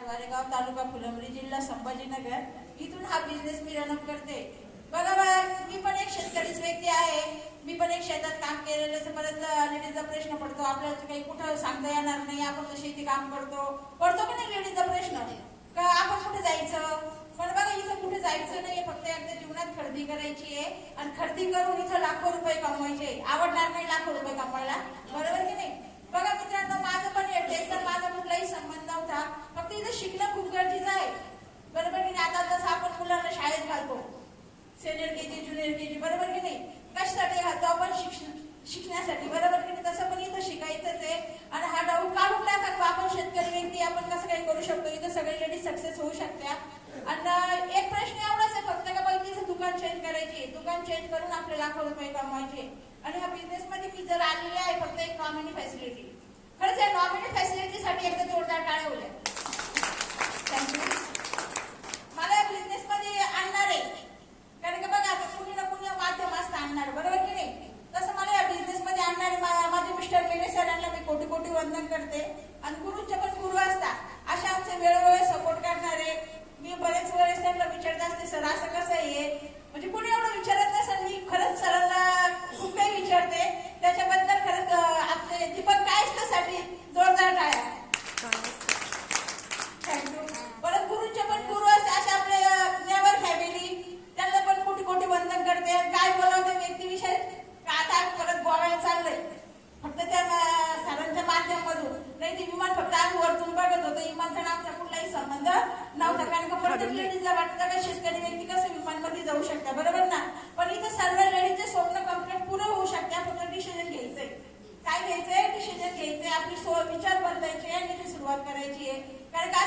वारेगाव तालुका फुलंब्री जिल्हा संभाजीनगर इथून हा बिझनेस मी रन अप करते। बघा मी पण एक शेतकरीच व्यक्ती आहे। मी पण एक शेतात काम केलेलं परत लेडीजचा प्रश्न पडतो, आपल्याला काही कुठं सांगता येणार नाही, आपण तर शेती काम पडतो की नाही लेडीजचा प्रश्न का आपण कुठे जायचं। पण बघा इथं कुठे जायचं नाही, फक्त एकदा जीवनात खरेदी करायची आहे आणि खरेदी करून इथं लाखो रुपये कमवायचे। आवडणार नाही लाखो रुपये कमवायला, बरोबर की नाही। बघा मित्रांनो, माझं पण टेक्सटाईल माझा कुठलाही संबंध नव्हता, फक्त इथं शिकणं खूप गरजेचं आहे, बरोबर की नाही। आता जसं आपण मुलांना शाळेत घालतो सिनियर केजी ज्युनियर केजी, बरोबर की नाही, कशासाठी घालतो आपण शिकण्यासाठी, बरोबर की नाही। तसं पण इथं शिकायचंच आहे आणि हा डाऊट काढून टाका आपण शेतकरी व्यक्ती आपण कसं काही करू शकतो, इथं सगळे लेडीज सक्सेस होऊ शकत्या। आणि एक प्रश्न एवढाच आहे फक्त का पहिलीचं दुकान चेंज करायचे, दुकान चेंज करून आपले लाखो रुपये कमवायचे। आणि ह्या बिझनेस मध्ये मी जर आलेली आहे फक्त एक नॉमिनी फॅसिलिटी, खरंच आहे नॉमिनी फॅसिलिटीसाठी एकदा जोरदार टाळ्या होत्या। थँक्यू। मला या बिझनेस मध्ये आणणार आहे कारण का बघा आता कुणी ना कुणी माध्यम असतं आणणार, बरोबर की नाही। तसं मला या बिझनेस मध्ये आणणारे माझे मिस्टर मेने सर यांना मी कोटी कोटी वंदन करते आणि गुरुचे पण गुरु असतात अशा आमचे वेळोवेळी सपोर्ट करणारे। मी बरेच वेळेस त्यांना विचारत असते सर असं कसं आहे, म्हणजे कुणी एवढं विचारत नसेल, मी खरंच सरांना खूप काही विचारते, त्याच्याबद्दल खरंच आपले दीपक कायस्थासाठी जोरदार टाळ्या। थँक्यू। परत गुरुचे पण गुरु असते असे आपले नेवर फॅमिली, त्यांना पण कोटी कोटी वंदन करते। काय बोलावते व्यक्तीविषयी आता परत गोव्याला चाललंय फक्त त्या सरांच्या माध्यमातून, नाही ते विमान फक्त आम्ही वरतून बघत होतो, विमानचा आमचा कुठलाही संबंध नव्हता कारण का प्रत्येक लेडीजला वाटतं का शेतकरी व्यक्ती कसं विमानमध्ये जाऊ शकता, बरोबर ना। पण इथं सर्व लेडीजचे स्वप्न कंप्लीट पुरं होऊ शकते, फक्त डिसिजन घ्यायचंय, काय घ्यायचंय डिसिजन घ्यायचंय, आपली विचार बदलायचे आणि सुरुवात करायची आहे। कारण का